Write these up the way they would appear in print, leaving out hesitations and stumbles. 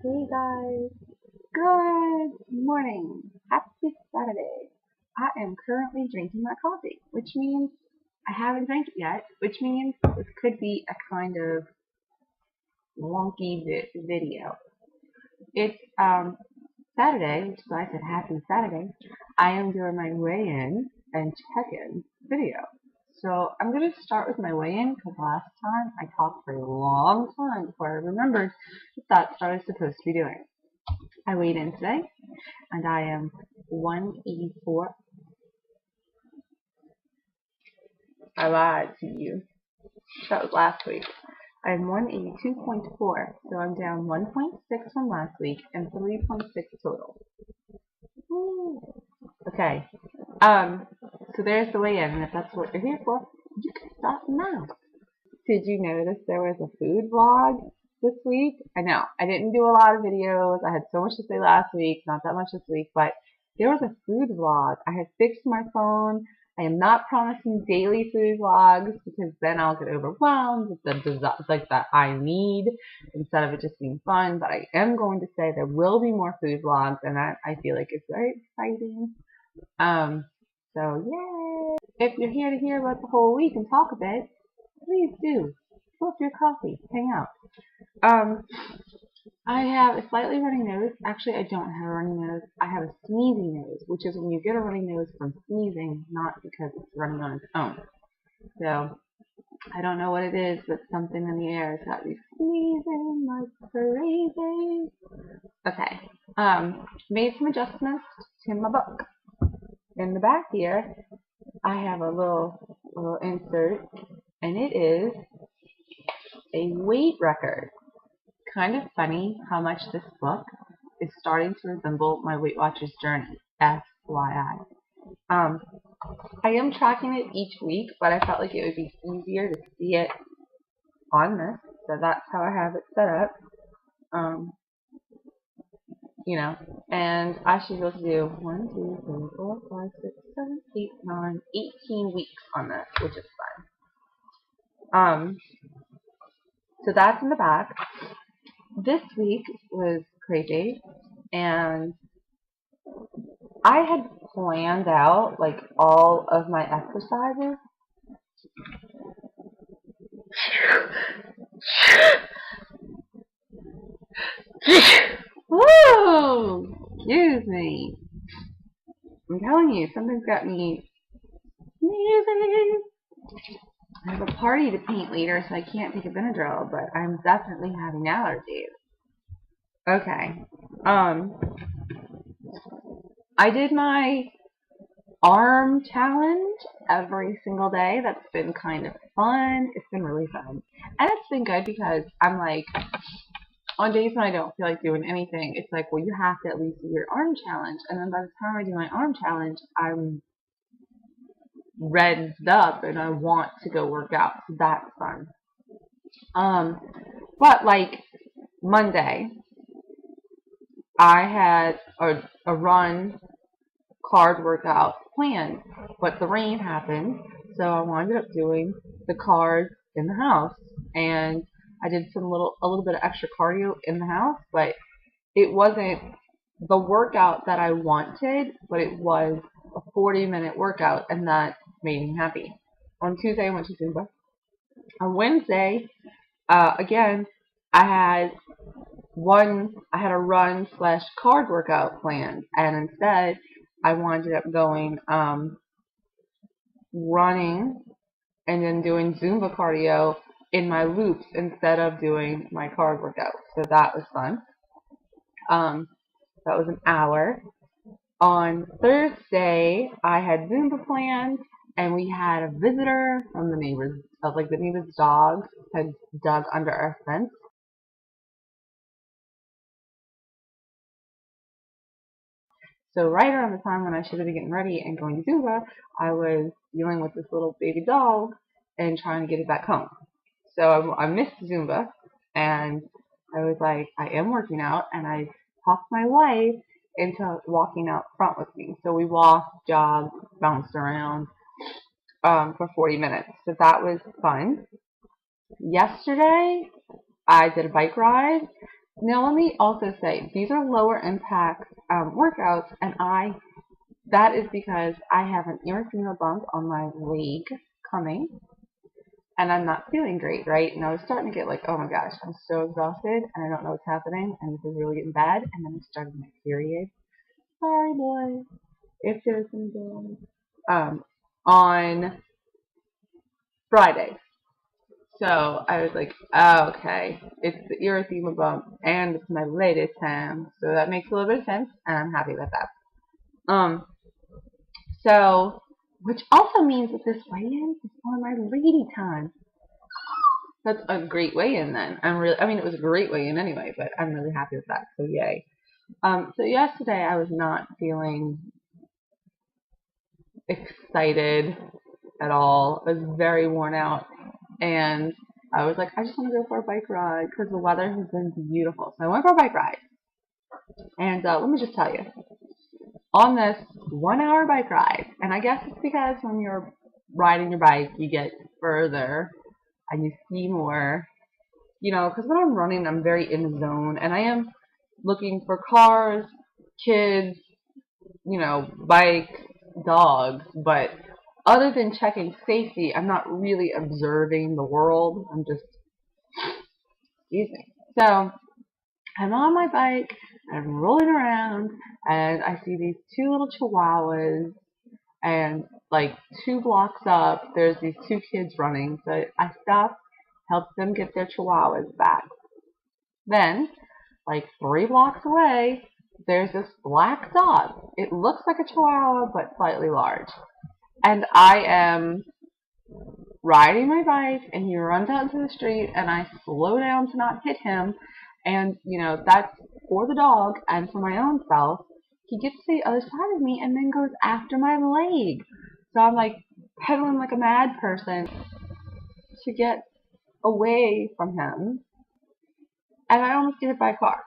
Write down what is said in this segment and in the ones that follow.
Hey guys, good morning. Happy Saturday. I am currently drinking my coffee, which means I haven't drank it yet, which means this could be a kind of wonky video. It's Saturday, which is why I said happy Saturday. I am doing my weigh-in and check-in video. So I'm going to start with my weigh-in because last time I talked for a long time before I remembered that that's what I was supposed to be doing. I weighed in today and I am 184. I lied to you. That was last week. I'm 182.4, so I'm down 1.6 from last week and 3.6 total. Woo. Okay. So there's the weigh-in, and if that's what you're here for, you can stop now. Did you notice there was a food vlog this week? I know, I didn't do a lot of videos. I had so much to say last week, not that much this week, but there was a food vlog. I have fixed my phone. I am not promising daily food vlogs because then I'll get overwhelmed with the like that I need instead of it just being fun. But I am going to say there will be more food vlogs, and that I feel like is very exciting. So yay! If you're here to hear about the whole week and talk a bit, please do. Fill up your coffee, hang out. I have a slightly runny nose. Actually, I don't have a runny nose. I have a sneezy nose, which is when you get a runny nose from sneezing, not because it's running on its own. So, I don't know what it is, but something in the air has got me sneezing like crazy. Okay. Made some adjustments to my book. In the back here, I have a little insert, and it is a weight record. Kind of funny how much this book is starting to resemble my Weight Watchers journey, FYI. I am tracking it each week, but I felt like it would be easier to see it on this, so that's how I have it set up. And I should be able to do 1, 2, 3, 4, 5, 6, 7, 8, 9, 18 weeks on this, which is fun. So that's in the back. This week was crazy, and I had planned out like all of my exercises. Whoa! Excuse me. I'm telling you, something's got me sneezing. I have a party to paint later, so I can't take a Benadryl, but I'm definitely having allergies. Okay. I did my arm challenge every single day. That's been kind of fun. It's been really fun. And it's been good because I'm like, on days when I don't feel like doing anything, it's like, well, you have to at least do your arm challenge. And then by the time I do my arm challenge, I'm revved up and I want to go work out. So that's fun. But like Monday, I had a run card workout planned, but the rain happened, so I wound up doing the cards in the house, and I did a little bit of extra cardio in the house, but it wasn't the workout that I wanted, but it was a 40-minute workout, and that made me happy. On Tuesday, I went to Zumba. On Wednesday, again, I had a run/card workout planned, and instead I wound up going running and then doing Zumba cardio in my loops instead of doing my card workout. So that was fun. That was an hour. On Thursday, I had Zumba planned, and we had a visitor from the neighbor's dog had dug under our fence. So right around the time when I should have been getting ready and going to Zumba, I was dealing with this little baby dog and trying to get it back home. So I missed Zumba, and I was like, I am working out, and I talked my wife into walking out front with me. So we walked, jogged, bounced around for 40 minutes. So that was fun. Yesterday, I did a bike ride, Now let me also say, these are lower impact workouts, and that is because I have an erythema bump on my leg coming, and I'm not feeling great, right? And I was starting to get like, oh my gosh, I'm so exhausted, and I don't know what's happening, and this is really getting bad, and then I started my period. Sorry, boy, if there's some boys. On Friday. So I was like, oh, okay, it's the erythema bump, and it's my latest time, so that makes a little bit of sense, and I'm happy with that. So, which also means that this weigh-in is on my lady time. That's a great weigh-in then. I mean, it was a great weigh-in anyway, but I'm really happy with that, so yay. So yesterday I was not feeling excited at all. I was very worn out, and I was like, I just want to go for a bike ride because the weather has been beautiful. So I went for a bike ride, and let me just tell you, on this 1 hour bike ride, and I guess it's because when you're riding your bike, you get further and you see more, because when I'm running, I'm very in the zone, and I am looking for cars, kids, bike, dogs, but other than checking safety, I'm not really observing the world. I'm just, excuse me. So I'm on my bike, I'm rolling around, and I see these two little chihuahuas, and like 2 blocks up, there's these two kids running. So I stop, help them get their chihuahuas back. Then, like 3 blocks away, there's this black dog. It looks like a chihuahua, but slightly large. And I am riding my bike, and he runs out into the street, and I slow down to not hit him. And, that's for the dog and for my own self. He gets to the other side of me and then goes after my leg. So I'm like pedaling like a mad person to get away from him. And I almost get hit by a car.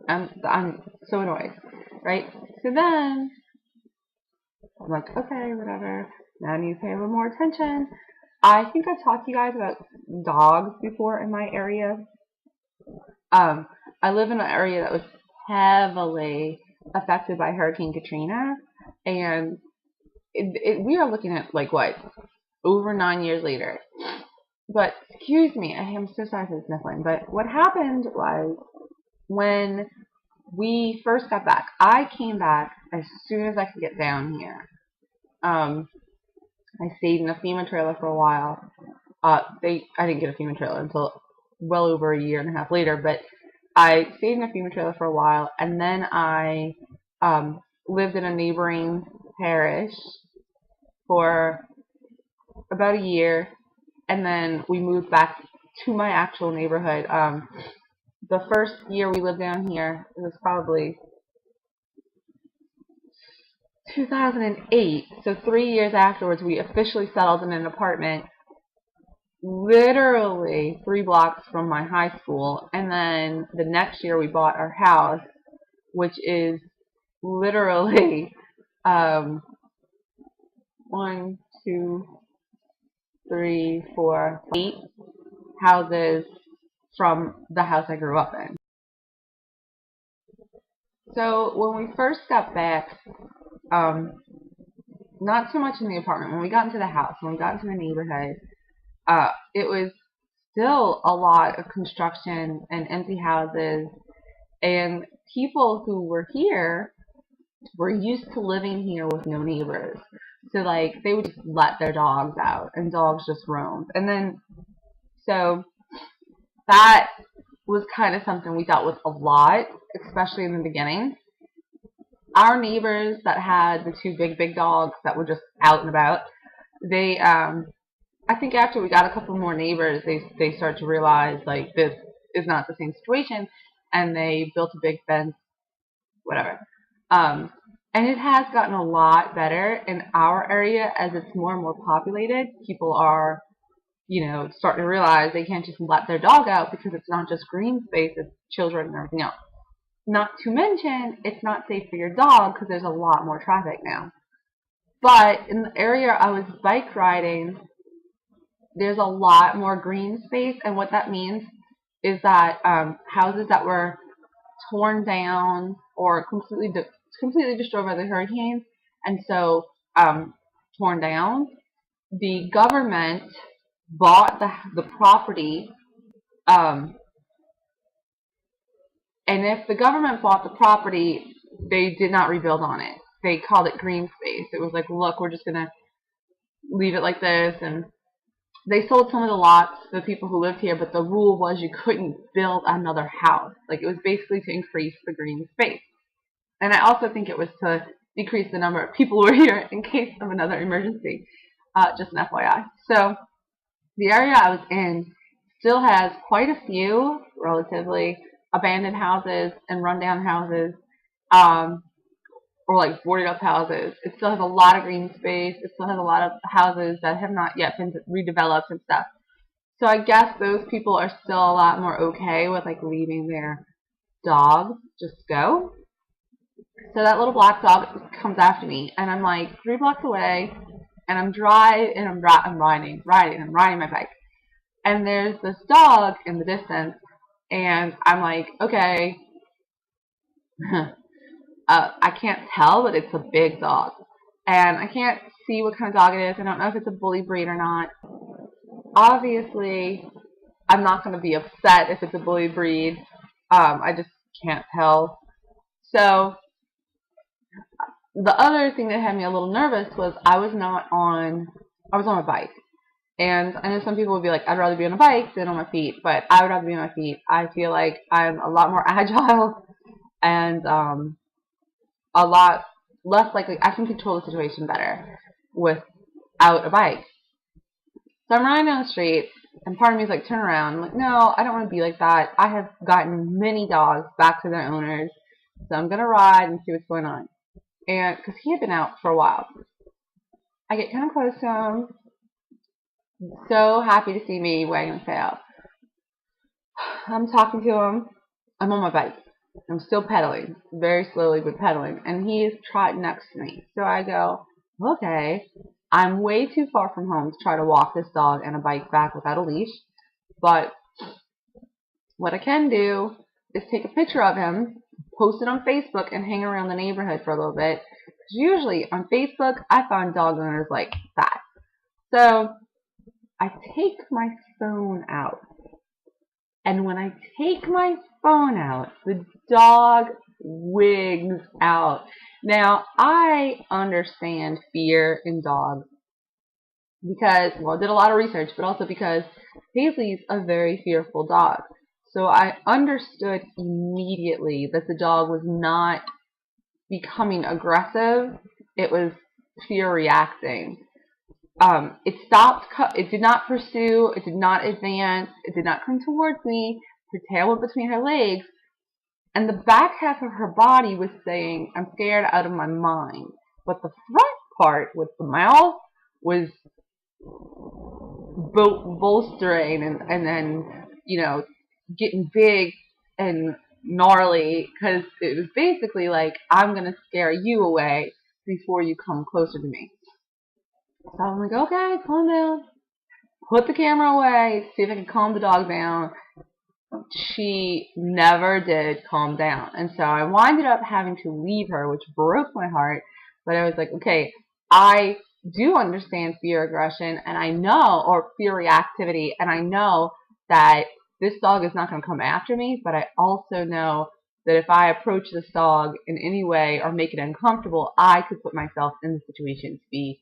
I'm so annoyed, right? So then I'm like, okay, whatever. Now I need to pay a little more attention. I think I talked to you guys about dogs before in my area. I live in an area that was heavily affected by Hurricane Katrina, and we are looking at like what, over 9 years later. But excuse me, I am so sorry for the sniffling. But what happened was, when we first got back, I came back as soon as I could get down here. I stayed in a FEMA trailer for a while. I didn't get a FEMA trailer until well over a year and a half later, but I stayed in a FEMA trailer for a while, and then I lived in a neighboring parish for about a year, and then we moved back to my actual neighborhood. The first year we lived down here, it was probably 2008, so 3 years afterwards we officially settled in an apartment literally 3 blocks from my high school, and then the next year we bought our house, which is literally 1, 2, 3, 4, 8 houses from the house I grew up in. So when we first got back, not so much in the apartment, when we got into the house, when we got into the neighborhood, it was still a lot of construction and empty houses, and people who were here were used to living here with no neighbors. So like they would just let their dogs out, and dogs just roamed. And then so that was kind of something we dealt with a lot, especially in the beginning. Our neighbors that had the 2 big dogs that were just out and about, they I think after we got a couple more neighbors, they started to realize like this is not the same situation, and they built a big fence, whatever. And it has gotten a lot better in our area as it's more and more populated. People are, starting to realize they can't just let their dog out because it's not just green space, it's children and everything else. Not to mention, it's not safe for your dog because there's a lot more traffic now. But in the area I was bike riding, there's a lot more green space, and what that means is that houses that were torn down or completely destroyed by the hurricanes, and so torn down, the government bought the property, um, and if the government bought the property, they did not rebuild on it. They called it green space. It was like, look, we're just gonna leave it like this, and they sold some of the lots to the people who lived here, but the rule was you couldn't build another house. Like, it was basically to increase the green space. And I also think it was to decrease the number of people who were here in case of another emergency. Just an FYI. So the area I was in still has quite a few, relatively, abandoned houses and rundown houses, or like boarded up houses. It still has a lot of green space. It still has a lot of houses that have not yet been redeveloped and stuff. So I guess those people are still a lot more okay with like leaving their dogs just go. So that little black dog comes after me, and I'm like 3 blocks away, and I'm riding my bike, and there's this dog in the distance, and I'm like, okay, I can't tell, but it's a big dog, and I can't see what kind of dog it is. I don't know if it's a bully breed or not. Obviously, I'm not going to be upset if it's a bully breed. I just can't tell. So the other thing that had me a little nervous was I was on a bike. And I know some people would be like, I'd rather be on a bike than on my feet, but I would rather be on my feet. I feel like I'm a lot more agile and a lot less likely. I can control the situation better without a bike. So I'm riding down the street, and part of me is like, turn around. I'm like, no, I don't want to be like that. I have gotten many dogs back to their owners, so I'm going to ride and see what's going on. And because he had been out for a while, I get kind of close to him. So happy to see me wagging his tail. I'm talking to him. I'm on my bike. I'm still pedaling, very slowly but pedaling, and he is trotting next to me. So I go, okay, I'm way too far from home to try to walk this dog and a bike back without a leash, but what I can do is take a picture of him, post it on Facebook, and hang around the neighborhood for a little bit. Because usually on Facebook, I find dog owners like that. So I take my phone out. And when I take my phone out, the dog wigs out. Now, I understand fear in dogs because, well, I did a lot of research, but also because Paisley's a very fearful dog. So I understood immediately that the dog was not becoming aggressive. It was fear reacting. It stopped. It did not pursue. It did not advance. It did not come towards me. Her tail went between her legs, and the back half of her body was saying, "I'm scared out of my mind." But the front part, with the mouth, was bolstering and then, getting big and gnarly, because it was basically like, I'm gonna scare you away before you come closer to me. So I'm like, okay, calm down. Put the camera away, see if I can calm the dog down. She never did calm down. And so I winded up having to leave her, which broke my heart. But I was like, okay, I do understand fear aggression, and I know, or fear reactivity, and I know that this dog is not going to come after me, but I also know that if I approach this dog in any way or make it uncomfortable, I could put myself in the situation to be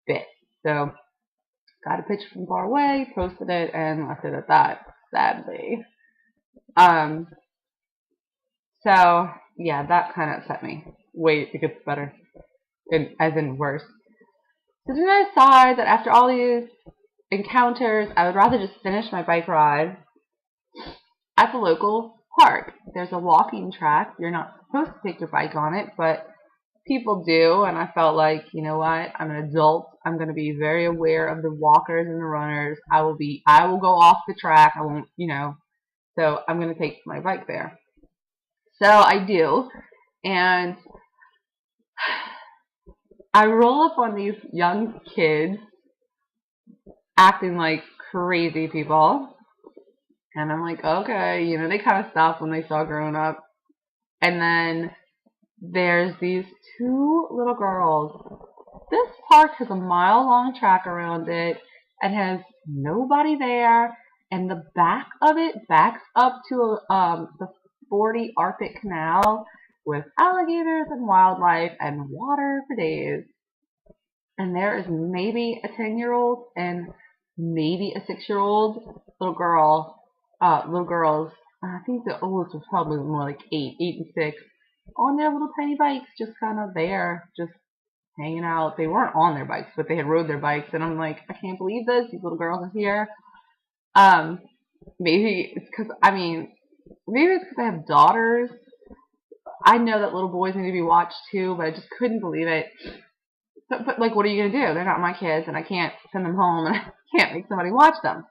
bit. So got a picture from far away, posted it, and left it at that, sadly. So yeah, that kind of upset me. Wait, it gets better, as in worse. So then I decided that after all these encounters, I would rather just finish my bike ride at the local park. There's a walking track. You're not supposed to take your bike on it, but people do, and I felt like, you know what, I'm an adult. I'm going to be very aware of the walkers and the runners. I will go off the track. I won't, so I'm going to take my bike there. So I do, and I roll up on these young kids acting like crazy people, And I'm like, okay, they kind of stopped when they saw Grown Up. And then there's these two little girls. This park has a mile-long track around it and has nobody there. And the back of it backs up to the 40 Arctic Canal with alligators and wildlife and water for days. And there is maybe a 10-year-old and maybe a 6-year-old little girls. I think the oldest was probably more like 8 and 6, on their little tiny bikes, just kind of there, just hanging out. They weren't on their bikes, but they had rode their bikes, and I'm like, I can't believe this. These little girls are here. Um, maybe it's because I have daughters. I know that little boys need to be watched too, but I just couldn't believe it. But like, what are you gonna do? They're not my kids, and I can't send them home, and I can't make somebody watch them.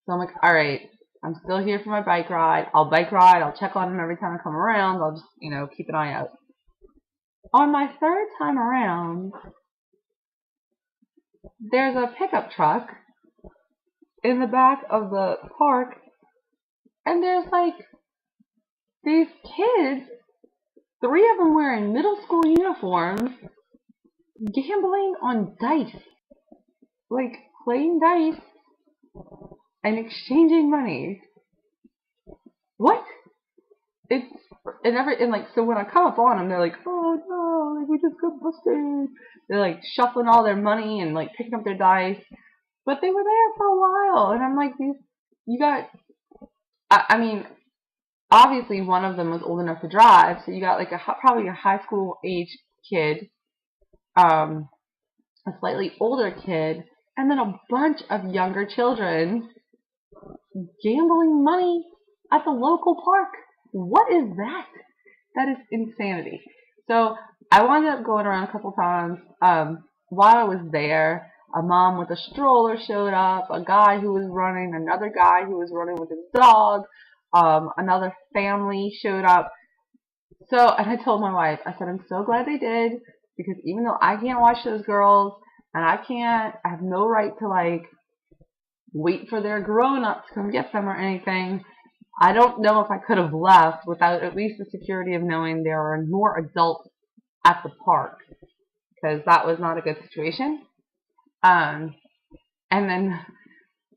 So I'm like, all right, I'm still here for my bike ride. I'll bike ride. I'll check on them every time I come around. I'll just, keep an eye out. On my third time around, there's a pickup truck in the back of the park, and there's like these kids, 3 of them wearing middle school uniforms, gambling on dice, like playing dice and exchanging money. What? So when I come up on them, they're like, oh no, like, we just got busted. They're like shuffling all their money and like picking up their dice, but they were there for a while, and I'm like, you got. I mean, obviously one of them was old enough to drive, so you got like probably a high school age kid, a slightly older kid, and then a bunch of younger children gambling money at the local park. What is that? That is insanity. So I wound up going around a couple times. While I was there, a mom with a stroller showed up, a guy who was running, another guy who was running with his dog, another family showed up. So, and I told my wife, I said, I'm so glad they did, because even though I can't watch those girls, and I have no right to like wait for their grown-up to come get them or anything, I don't know if I could have left without at least the security of knowing there are more adults at the park, because that was not a good situation. And then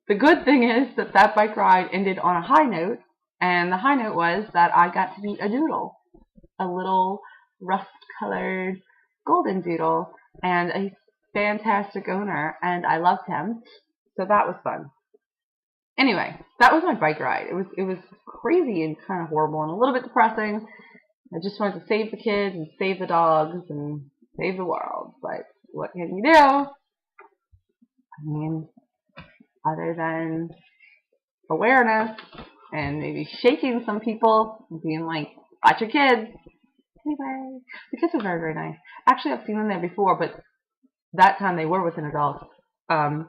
the good thing is that bike ride ended on a high note, and the high note was that I got to meet a doodle, a little rust-colored golden doodle, and a fantastic owner, and I loved him, so that was fun. Anyway, that was my bike ride. It was crazy and kind of horrible and a little bit depressing. I just wanted to save the kids and save the dogs and save the world, but what can you do? I mean, other than awareness and maybe shaking some people and being like, watch your kids. Anyway, the kids are very, very nice. Actually, I've seen them there before, but that time they were with an adult. And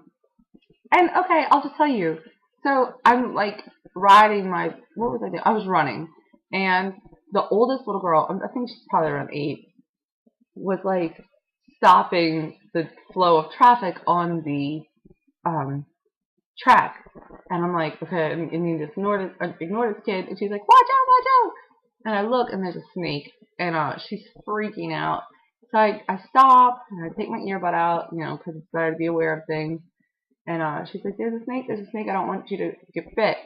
okay, I'll just tell you. So I'm like riding what was I doing? I was running, and the oldest little girl, I think she's probably around 8, was like stopping the flow of traffic on the track, and I'm like, okay, and you just ignore this kid, and she's like, watch out, and I look, and there's a snake, and she's freaking out. So I stop, and I take my earbud out, because it's better to be aware of things. And she's like, there's a snake, I don't want you to get bit.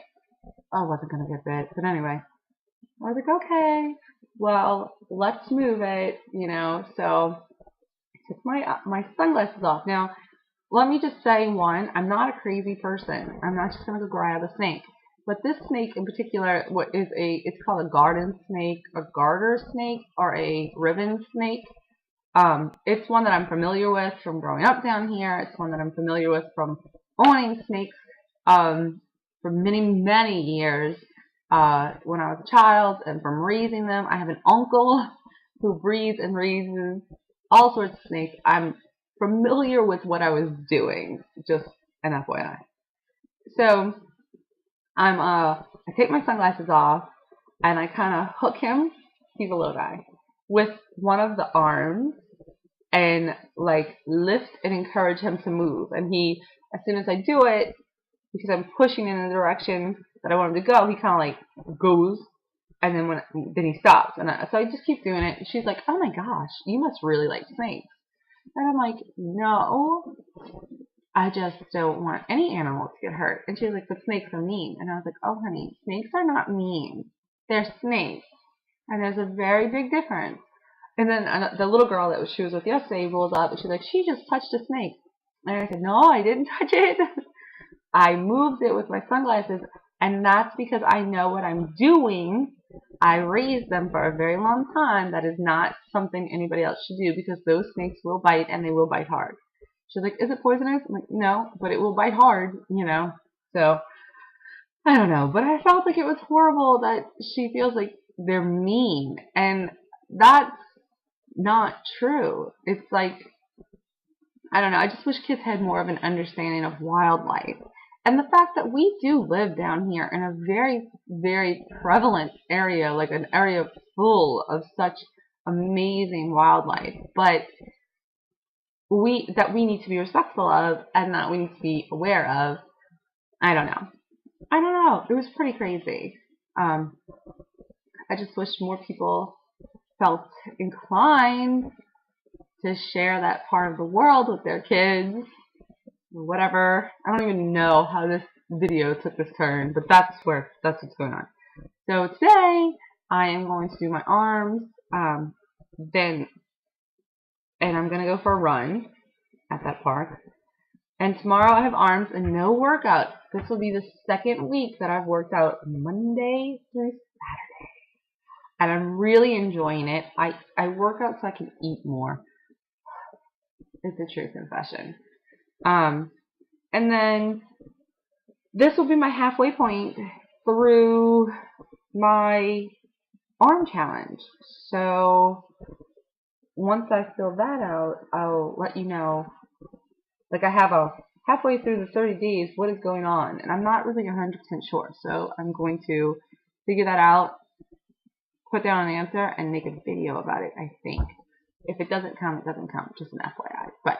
I wasn't going to get bit, but anyway. I was like, okay, well, let's move it, So I took my sunglasses off. Now, let me just say, one, I'm not a crazy person. I'm not just going to go grab a snake. But this snake in particular, it's called a garden snake, a garter snake, or a ribbon snake. It's one that I'm familiar with from growing up down here. It's one that I'm familiar with from owning snakes for many, many years when I was a child, and from raising them. I have an uncle who breeds and raises all sorts of snakes. I'm familiar with what I was doing, just an FYI. So I take my sunglasses off, and I kind of hook him, he's a little guy, with one of the arms, and like lift and encourage him to move. And he, as soon as I do it, because I'm pushing in the direction that I want him to go, he kind of like goes, and then he stops. And so I just keep doing it. And she's like, "Oh my gosh, you must really like snakes." And I'm like, "No, I just don't want any animal to get hurt." And she was like, "But snakes are mean." And I was like, "Oh honey, snakes are not mean. They're snakes. And there's a very big difference." And then the little girl that she was with yesterday rolls up and she's like, "She just touched a snake." And I said, "No, I didn't touch it. I moved it with my sunglasses, and that's because I know what I'm doing. I raised them for a very long time. That is not something anybody else should do, because those snakes will bite, and they will bite hard." She's like, "Is it poisonous?" I'm like, "No, but it will bite hard, you know." So I don't know, but I felt like it was horrible that she feels like they're mean, and that's not true. It's like, I don't know, I just wish kids had more of an understanding of wildlife. And the fact that we do live down here in a very, very prevalent area, like an area full of such amazing wildlife, but we need to be respectful of, and that we need to be aware of. I don't know. I don't know. It was pretty crazy. I just wish more people felt inclined to share that part of the world with their kids, or whatever. I don't even know how this video took this turn, but that's what's going on. So today I am going to do my arms, then, and I'm gonna go for a run at that park. And tomorrow I have arms and no workout. This will be the second week that I've worked out Monday through Saturday, and I'm really enjoying it. I work out so I can eat more. It's a true confession. And then this will be my halfway point through my arm challenge. So once I fill that out, I'll let you know. Like, I have a halfway through the 30 days, what is going on? And I'm not really 100% sure. So I'm going to figure that out, put down an answer, and make a video about it, I think. If it doesn't come, it doesn't come. Just an FYI. But